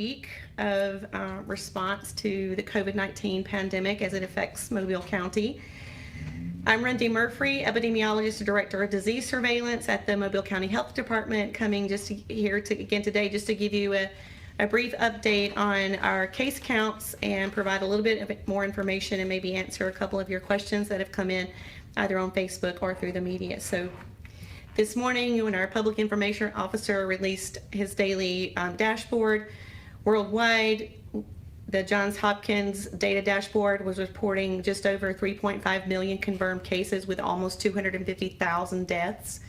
week of response to the COVID-19 pandemic as it affects Mobile County. I'm Randy Murphy, epidemiologist and director of disease surveillance at the Mobile County Health Department, coming here again today just to give you a brief update on our case counts and provide a little bit more information and maybe answer a couple of your questions that have come in either on Facebook or through the media. So this morning, when our public information officer released his daily dashboard worldwide, the Johns Hopkins data dashboard was reporting just over 3.5 million confirmed cases with almost 250,000 deaths.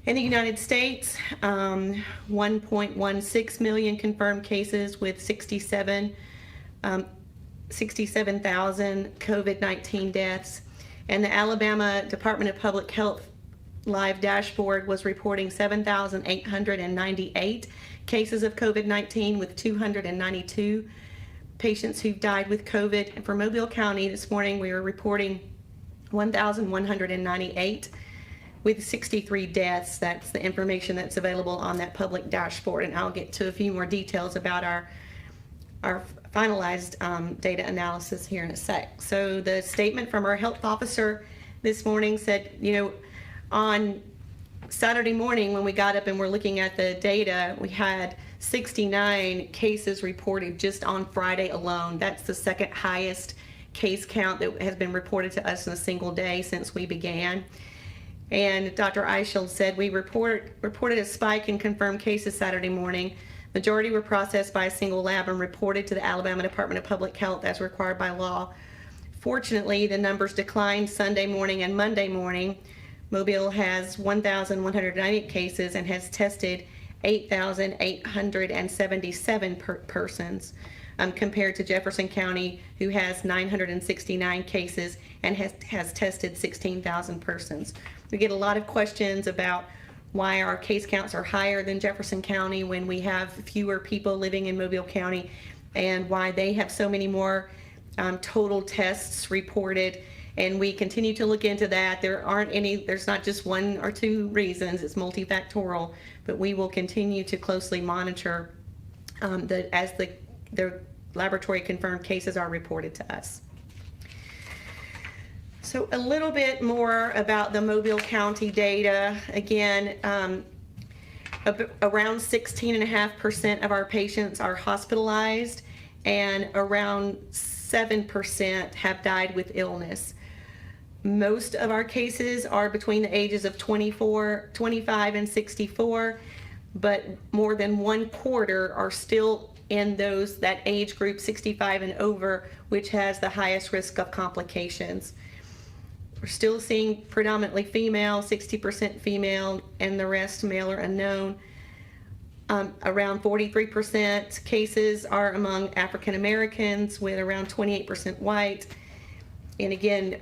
In the United States, 1.16 million confirmed cases with 67,000 COVID-19 deaths. And the Alabama Department of Public Health live dashboard was reporting 7,898 cases of COVID-19 with 292 patients who've died with COVID. And for Mobile County this morning, we were reporting 1,198 with 63 deaths. That's the information that's available on that public dashboard. And I'll get to a few more details about our finalized data analysis here in a sec. So the statement from our health officer this morning said, on Saturday morning when we got up and we're looking at the data, we had 69 cases reported just on Friday alone. That's the second highest case count that has been reported to us in a single day since we began. And Dr. Eichel said we reported a spike in confirmed cases Saturday morning. Majority were processed by a single lab and reported to the Alabama Department of Public Health as required by law. Fortunately, the numbers declined Sunday morning and Monday morning. Mobile has 1,198 cases and has tested 8,877 persons, compared to Jefferson County, who has 969 cases and has tested 16,000 persons. We get a lot of questions about why our case counts are higher than Jefferson County when we have fewer people living in Mobile County, and why they have so many more total tests reported. And we continue to look into that. There's not just one or two reasons, it's multifactorial, but we will continue to closely monitor as the laboratory confirmed cases are reported to us. So a little bit more about the Mobile County data. Again, around 16.5% of our patients are hospitalized, and around 7% have died with illness. Most of our cases are between the ages of 25 and 64, but more than 1/4 are still in that age group 65 and over, which has the highest risk of complications. We're still seeing predominantly female, 60% female, and the rest male or unknown. Around 43% cases are among African Americans, with around 28% white. And again,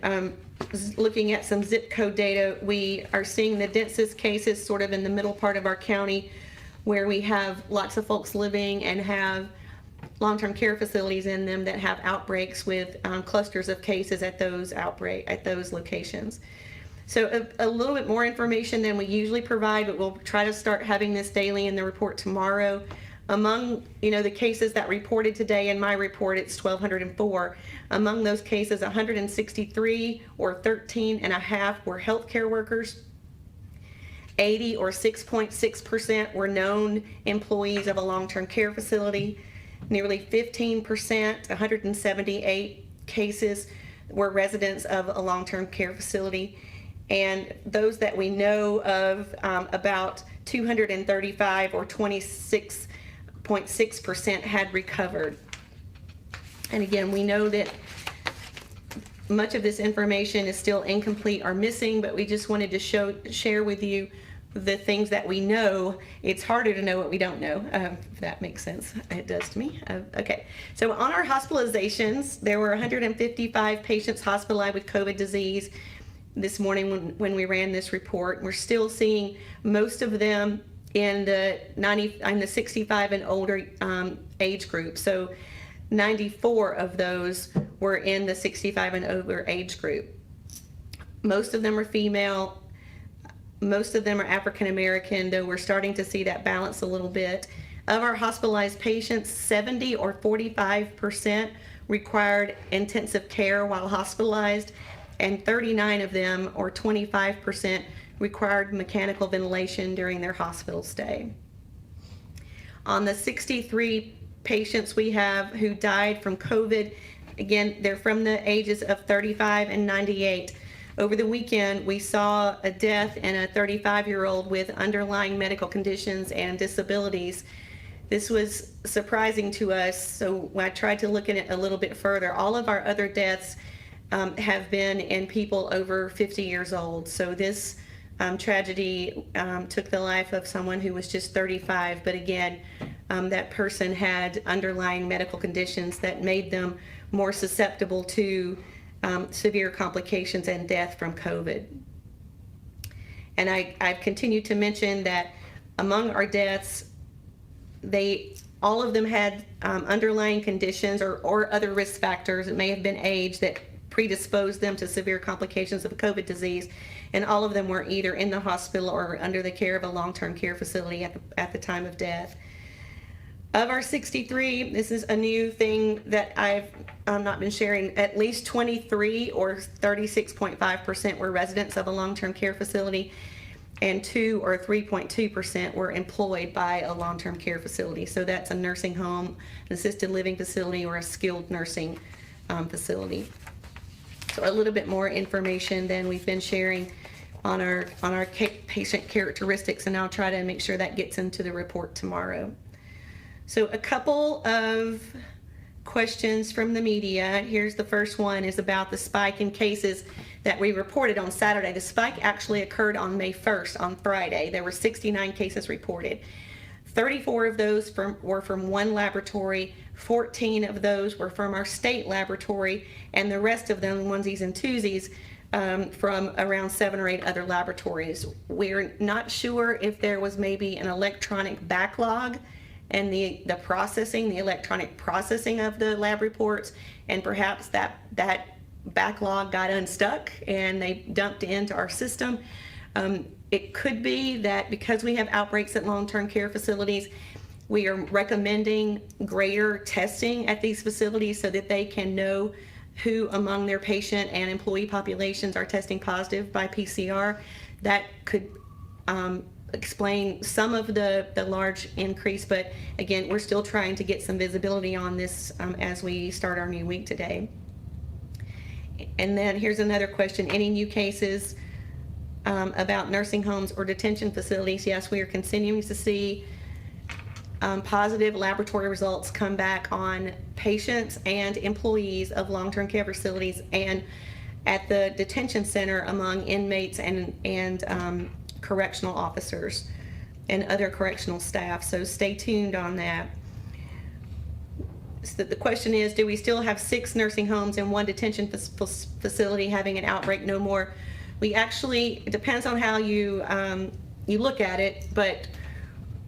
looking at some zip code data, we are seeing the densest cases sort of in the middle part of our county, where we have lots of folks living and have long-term care facilities in them that have outbreaks with clusters of cases at those locations. So a little bit more information than we usually provide, but we'll try to start having this daily in the report tomorrow. Among the cases that reported today in my report, it's 1,204. Among those cases, 163 or 13.5 were healthcare workers. 80 or 6.6% were known employees of a long-term care facility. Nearly 15%, 178 cases, were residents of a long-term care facility. And those that we know of, about 235 or 26.6% had recovered. And again, we know that much of this information is still incomplete or missing, but we just wanted to share with you the things that we know. It's harder to know what we don't know, if that makes sense. It does to me. Okay, so on our hospitalizations, there were 155 patients hospitalized with COVID disease this morning when we ran this report. We're still seeing most of them in the 65 and older age group. So 94 of those were in the 65 and over age group. Most of them are female. Most of them are African American, though we're starting to see that balance a little bit. Of our hospitalized patients, 70 or 45% required intensive care while hospitalized, and 39 of them, or 25%, required mechanical ventilation during their hospital stay. On the 63 patients we have who died from COVID, again, they're from the ages of 35 and 98. Over the weekend, we saw a death in a 35-year-old with underlying medical conditions and disabilities. This was surprising to us, so I tried to look at it a little bit further. All of our other deaths have been in people over 50 years old. So this tragedy took the life of someone who was just 35, but again, that person had underlying medical conditions that made them more susceptible to severe complications and death from COVID. And I've continued to mention that among our deaths, all of them had underlying conditions or other risk factors. It may have been age that predisposed them to severe complications of COVID disease, and all of them were either in the hospital or under the care of a long-term care facility at the time of death. Of our 63, this is a new thing that I've not been sharing, at least 23 or 36.5% were residents of a long-term care facility, and 2 or 3.2% were employed by a long-term care facility. So that's a nursing home, an assisted living facility, or a skilled nursing facility. So a little bit more information than we've been sharing on our patient characteristics, and I'll try to make sure that gets into the report tomorrow. So a couple of questions from the media. Here's the first one, is about the spike in cases that we reported on Saturday. The spike actually occurred on May 1st, on Friday. There were 69 cases reported. 34 of those were from one laboratory, 14 of those were from our state laboratory, and the rest of them, onesies and twosies, from around 7 or 8 other laboratories. We're not sure if there was maybe an electronic backlog and the electronic processing of the lab reports, and perhaps that backlog got unstuck and they dumped into our system. It could be that because we have outbreaks at long-term care facilities, we are recommending greater testing at these facilities so that they can know who among their patient and employee populations are testing positive by PCR. That could explain some of the large increase, but again, we're still trying to get some visibility on this as we start our new week today. And then here's another question: any new cases about nursing homes or detention facilities? Yes, we are continuing to see positive laboratory results come back on patients and employees of long-term care facilities and at the detention center among inmates and correctional officers and other correctional staff. So stay tuned on that. So the question is, do we still have 6 nursing homes and 1 detention facility having an outbreak? No more. We actually, it depends on how you look at it, but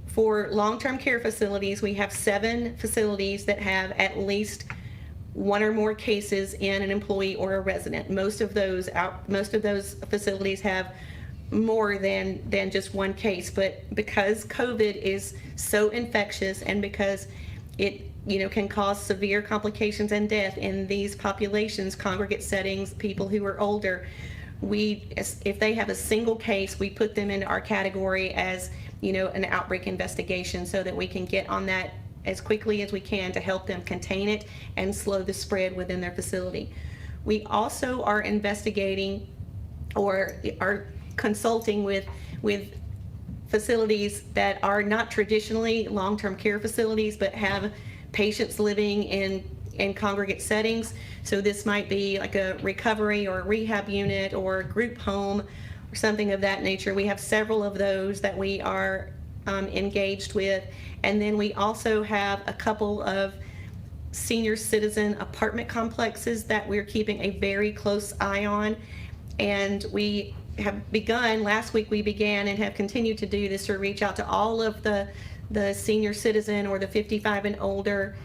for long-term care facilities, we have 7 facilities that have at least 1 or more cases in an employee or a resident. Most of those facilities have more than just 1 case, but because COVID is so infectious and because it can cause severe complications and death in these populations, congregate settings, people who are older, if they have a single case, we put them into our category as an outbreak investigation so that we can get on that as quickly as we can to help them contain it and slow the spread within their facility. We also are investigating or are consulting with facilities that are not traditionally long-term care facilities but have patients living in congregate settings. So this might be like a recovery or a rehab unit or a group home or something of that nature. We have several of those that we are engaged with. And then we also have a couple of senior citizen apartment complexes that we're keeping a very close eye on. And we have begun, last week we began and have continued to do this, to reach out to all of the senior citizen or the 55 and older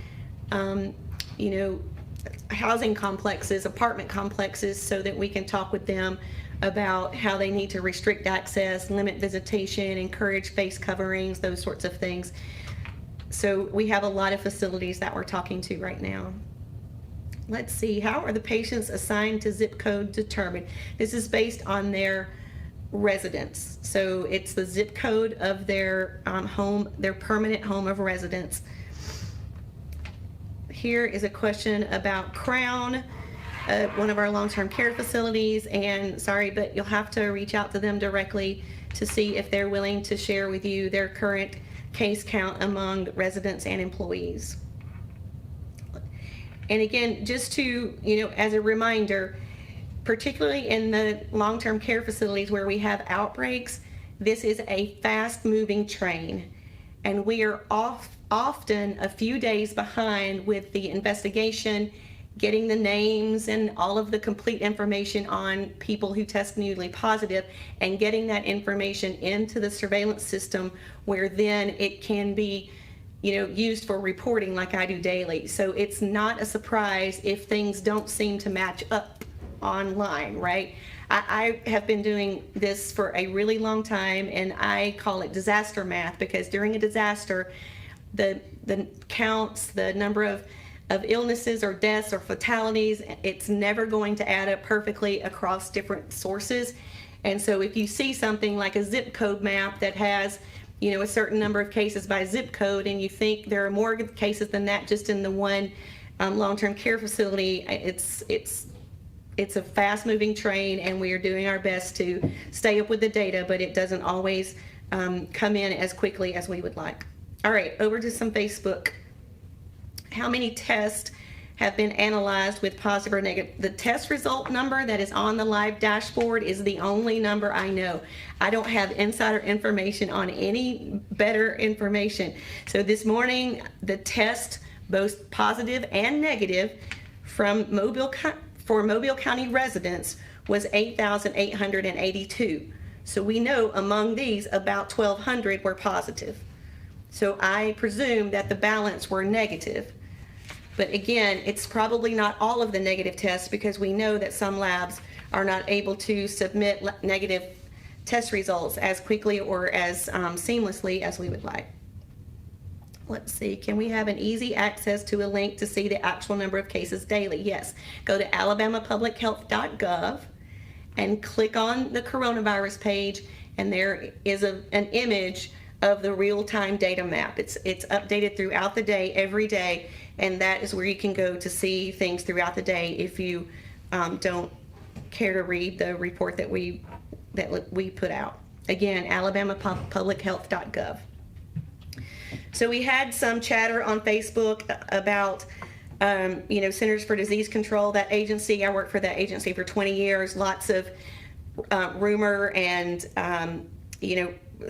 housing complexes, apartment complexes, so that we can talk with them about how they need to restrict access, limit visitation, encourage face coverings, those sorts of things. So we have a lot of facilities that we're talking to right now. Let's see, how are the patients assigned to zip code determined? This is based on their residence. So it's the zip code of their home, their permanent home of residence. Here is a question about Crown, one of our long-term care facilities, and sorry, but you'll have to reach out to them directly to see if they're willing to share with you their current case count among residents and employees. And again, just to, as a reminder, particularly in the long-term care facilities where we have outbreaks, this is a fast-moving train, and we are often a few days behind with the investigation, getting the names and all of the complete information on people who test newly positive, and getting that information into the surveillance system where then it can be used for reporting like I do daily. So it's not a surprise if things don't seem to match up online, right? I have been doing this for a really long time, and I call it disaster math, because during a disaster, the counts, the number of illnesses or deaths or fatalities, it's never going to add up perfectly across different sources. And so if you see something like a zip code map that has a certain number of cases by zip code, and you think there are more cases than that just in the one long-term care facility, it's a fast-moving train, and we are doing our best to stay up with the data, but it doesn't always come in as quickly as we would like. All right, over to some Facebook. How many tests have been analyzed with positive or negative? The test result number that is on the live dashboard is the only number I know. I don't have insider information on any better information. So this morning, the test, both positive and negative, for Mobile County residents was 8,882. So we know among these, about 1,200 were positive. So I presume that the balance were negative. But again, it's probably not all of the negative tests, because we know that some labs are not able to submit negative test results as quickly or as seamlessly as we would like. Let's see, can we have an easy access to a link to see the actual number of cases daily? Yes, go to alabamapublichealth.gov and click on the coronavirus page, and there is an image of the real-time data map. It's updated throughout the day, every day, and that is where you can go to see things throughout the day if you don't care to read the report that we put out. Again, alabamapublichealth.gov. So we had some chatter on Facebook about Centers for Disease Control, that agency. I worked for that agency for 20 years. Lots of rumor and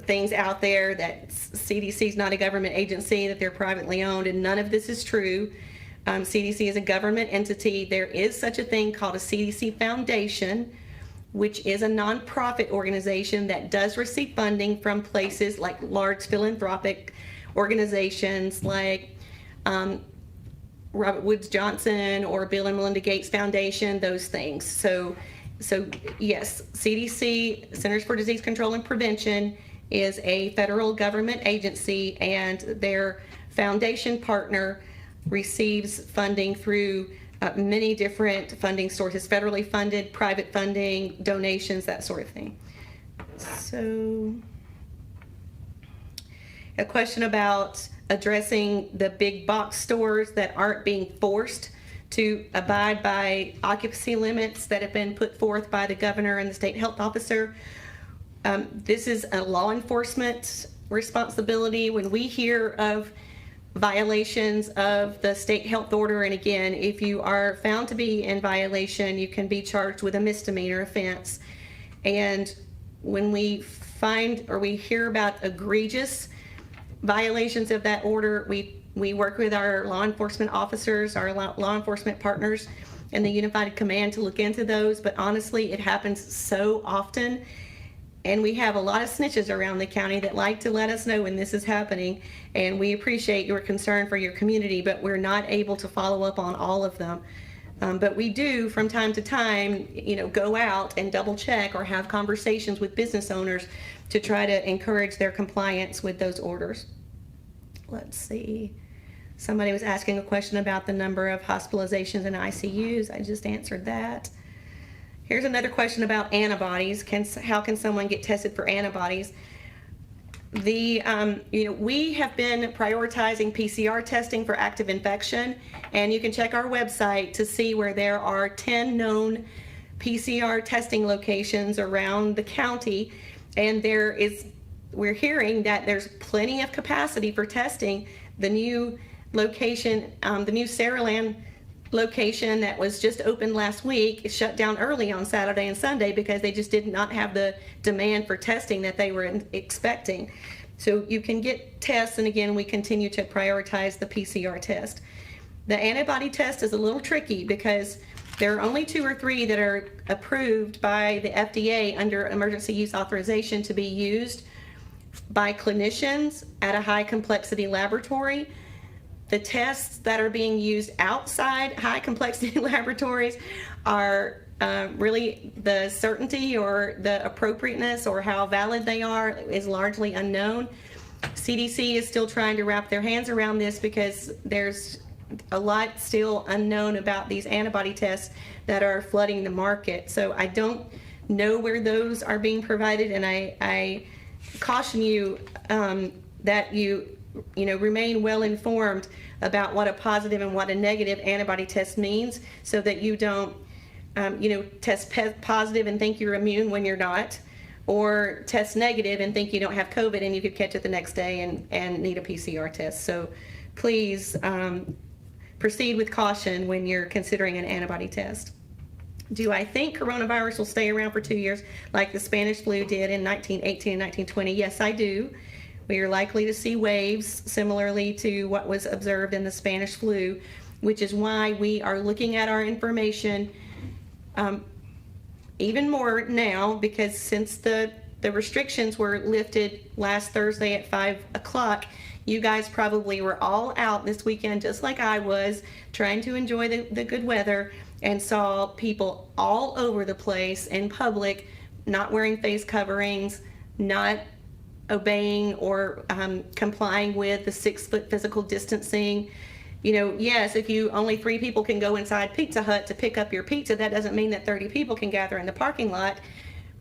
things out there that CDC is not a government agency, that they're privately owned, and none of this is true. CDC is a government entity. There is such a thing called a CDC Foundation, which is a nonprofit organization that does receive funding from places like large philanthropic organizations like Robert Woods Johnson or Bill and Melinda Gates Foundation, those things. So yes, CDC, Centers for Disease Control and Prevention, is a federal government agency, and their foundation partner receives funding through many different funding sources, federally funded, private funding, donations, that sort of thing. So a question about addressing the big box stores that aren't being forced to abide by occupancy limits that have been put forth by the governor and the state health officer. This is a law enforcement responsibility. When we hear of violations of the state health order, and again, if you are found to be in violation, you can be charged with a misdemeanor offense. And when we find or we hear about egregious violations of that order, we work with our law enforcement officers, our law enforcement partners, and the Unified Command to look into those. But honestly, it happens so often, and we have a lot of snitches around the county that like to let us know when this is happening, and we appreciate your concern for your community, but we're not able to follow up on all of them. But we do, from time to time, go out and double check or have conversations with business owners to try to encourage their compliance with those orders. let's see. Somebody was asking a question about the number of hospitalizations and ICUs. I just answered that. Here's another question about antibodies. How can someone get tested for antibodies? We have been prioritizing PCR testing for active infection, and you can check our website to see where there are 10 known PCR testing locations around the county, and we're hearing that there's plenty of capacity for testing. The new location, the new Saraland location that was just opened last week, is shut down early on Saturday and Sunday because they just did not have the demand for testing that they were expecting. So you can get tests, and again, we continue to prioritize the PCR test. The antibody test is a little tricky because there are only 2 or 3 that are approved by the FDA under emergency use authorization to be used by clinicians at a high complexity laboratory. The tests that are being used outside high complexity laboratories are really the certainty or the appropriateness or how valid they are is largely unknown. CDC is still trying to wrap their hands around this because there's a lot still unknown about these antibody tests that are flooding the market. So I don't know where those are being provided, and I caution you that you remain well informed about what a positive and what a negative antibody test means, so that you don't test positive and think you're immune when you're not, or test negative and think you don't have COVID and you could catch it the next day and need a PCR test. So please proceed with caution when you're considering an antibody test. Do I think coronavirus will stay around for 2 years like the Spanish flu did in 1918 and 1920? Yes, I do. We are likely to see waves similarly to what was observed in the Spanish flu, which is why we are looking at our information even more now, because since the restrictions were lifted last Thursday at 5 o'clock, you guys probably were all out this weekend, just like I was, trying to enjoy the good weather, and saw people all over the place in public not wearing face coverings, not obeying or complying with the 6-foot physical distancing. Yes, if only 3 people can go inside Pizza Hut to pick up your pizza, that doesn't mean that 30 people can gather in the parking lot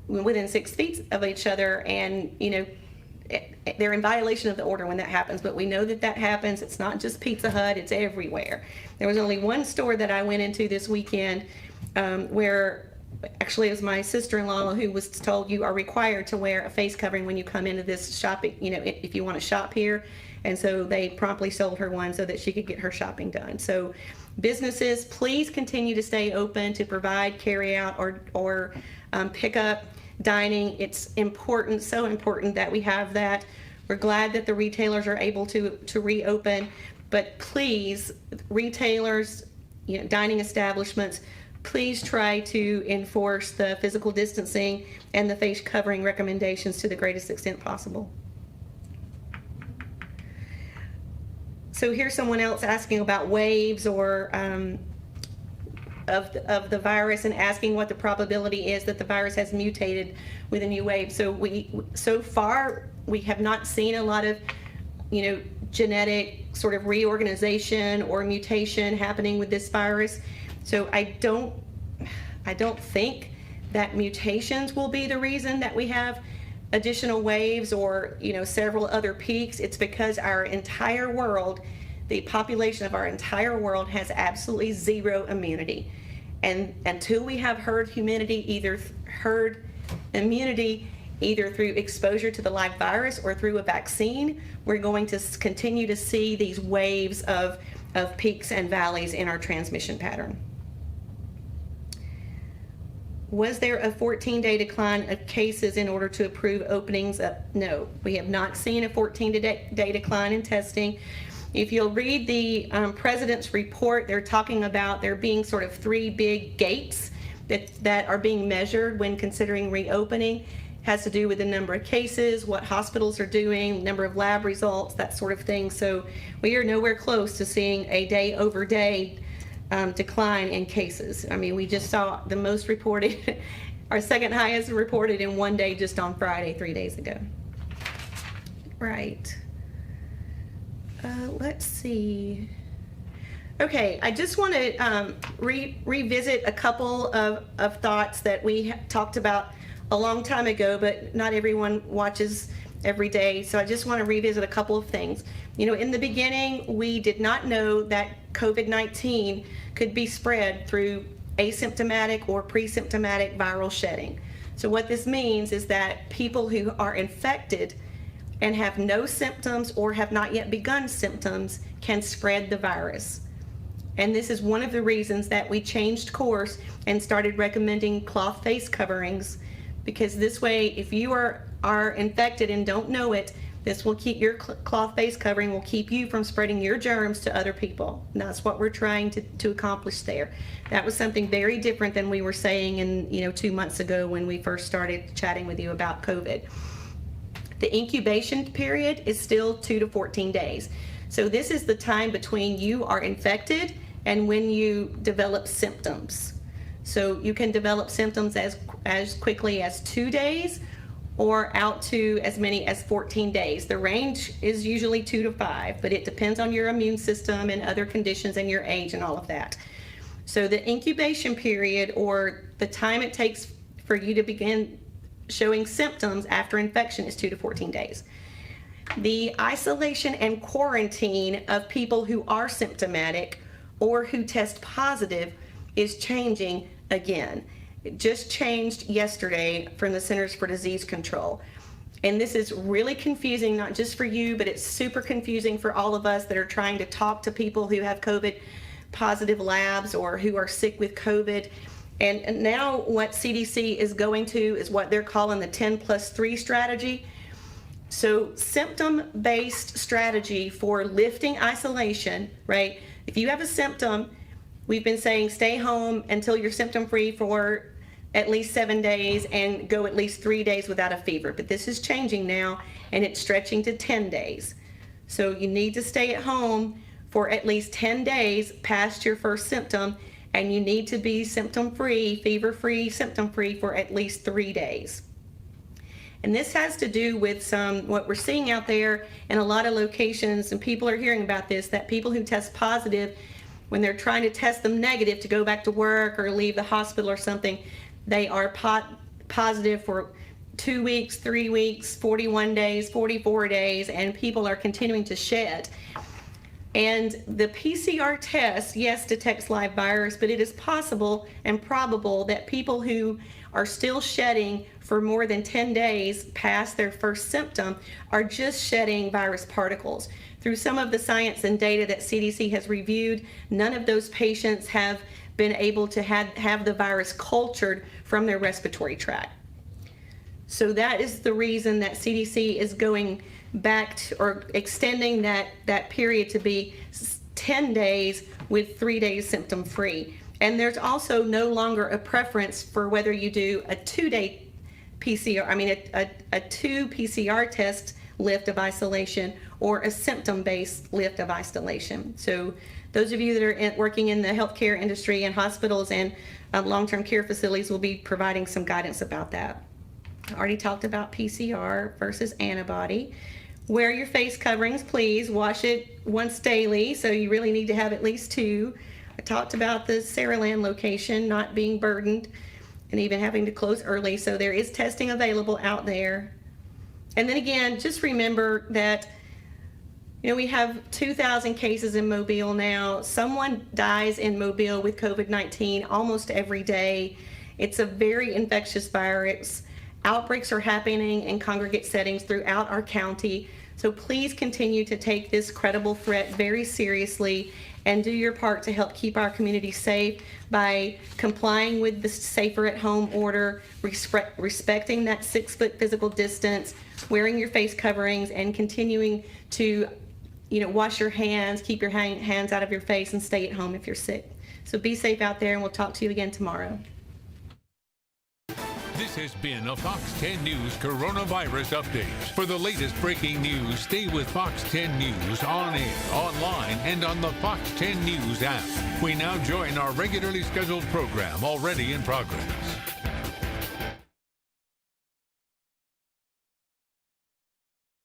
within 6 feet of each other, and they're in violation of the order when that happens. But we know that happens. It's not just Pizza Hut, it's everywhere. There was only one store that I went into this weekend where actually it was my sister-in-law who was told you are required to wear a face covering when you come into this shopping, if you want to shop here. And so they promptly sold her one so that she could get her shopping done. So businesses, please continue to stay open to provide carry out or pick up dining. It's important, so important that we have that. We're glad that the retailers are able to reopen, but please, retailers, dining establishments, please try to enforce the physical distancing and the face covering recommendations to the greatest extent possible. So here's someone else asking about waves or of the virus, and asking what the probability is that the virus has mutated with a new wave. So far we have not seen a lot of genetic sort of reorganization or mutation happening with this virus. So I don't think that mutations will be the reason that we have additional waves or several other peaks. It's because our entire world, the population of our entire world, has absolutely zero immunity, and until we have herd immunity either through exposure to the live virus or through a vaccine, we're going to continue to see these waves of peaks and valleys in our transmission pattern. Was there a 14-day decline of cases in order to approve openings? No, we have not seen a 14-day decline in testing. If you'll read the president's report, they're talking about there being sort of 3 big gates that are being measured when considering reopening. Has to do with the number of cases, what hospitals are doing, number of lab results, that sort of thing. So we are nowhere close to seeing a day-over-day decline in cases. I mean, we just saw the most reported, our second highest reported in one day just on Friday, 3 days ago. Right. Let's see. Okay, I just want to revisit a couple of thoughts that we talked about a long time ago, but not everyone watches every day. So I just want to revisit a couple of things. In the beginning, we did not know that COVID-19 could be spread through asymptomatic or pre-symptomatic viral shedding. So what this means is that people who are infected and have no symptoms or have not yet begun symptoms can spread the virus. And this is one of the reasons that we changed course and started recommending cloth face coverings, because this way, if you are infected and don't know it, this will keep your cloth face covering will keep you from spreading your germs to other people. And that's what we're trying to accomplish there. That was something very different than we were saying in 2 months ago when we first started chatting with you about COVID. The incubation period is still 2 to 14 days. So this is the time between you are infected and when you develop symptoms. So you can develop symptoms as quickly as 2 days or out to as many as 14 days. The range is usually 2 to 5, but it depends on your immune system and other conditions and your age and all of that. So the incubation period, or the time it takes for you to begin showing symptoms after infection, is 2 to 14 days. The isolation and quarantine of people who are symptomatic or who test positive is changing again. It just changed yesterday from the Centers for Disease Control. And this is really confusing, not just for you, but it's super confusing for all of us that are trying to talk to people who have COVID positive labs or who are sick with COVID. And now what CDC is going to is what they're calling the 10+3 strategy. So symptom-based strategy for lifting isolation, right? If you have a symptom, we've been saying stay home until you're symptom-free for at least 7 days and go at least 3 days without a fever. But this is changing now, and it's stretching to 10 days. So you need to stay at home for at least 10 days past your first symptom, and you need to be symptom-free, fever-free, symptom-free for at least 3 days. And this has to do with what we're seeing out there in a lot of locations, and people are hearing about this, that people who test positive, when they're trying to test them negative to go back to work or leave the hospital or something, they are positive for 2 weeks, 3 weeks, 41 days, 44 days, and people are continuing to shed. And the PCR test, yes, detects live virus, but it is possible and probable that people who are still shedding for more than 10 days past their first symptom are just shedding virus particles. Through some of the science and data that CDC has reviewed, none of those patients have been able to have the virus cultured from their respiratory tract. So that is the reason that CDC is going back to, or extending that period to be 10 days with 3 days symptom free. And there's also no longer a preference for whether you do a 2-day PCR, a 2 PCR test lift of isolation or a symptom-based lift of isolation. So those of you that are working in the healthcare industry and hospitals and long-term care facilities will be providing some guidance about that. I already talked about PCR versus antibody. Wear your face coverings, please. Wash it once daily, so you really need to have at least 2. I talked about the Saraland location not being burdened and even having to close early, so there is testing available out there. And then again, just remember that we have 2,000 cases in Mobile now. Someone dies in Mobile with COVID-19 almost every day. It's a very infectious virus. Outbreaks are happening in congregate settings throughout our county. So please continue to take this credible threat very seriously and do your part to help keep our community safe by complying with the safer at home order, respecting that 6-foot physical distance, wearing your face coverings, and continuing to wash your hands, keep your hands out of your face, and stay at home if you're sick. So be safe out there, and we'll talk to you again tomorrow. This has been a Fox 10 News Coronavirus Update. For the latest breaking news, stay with Fox 10 News on air, online, and on the Fox 10 News app. We now join our regularly scheduled program already in progress.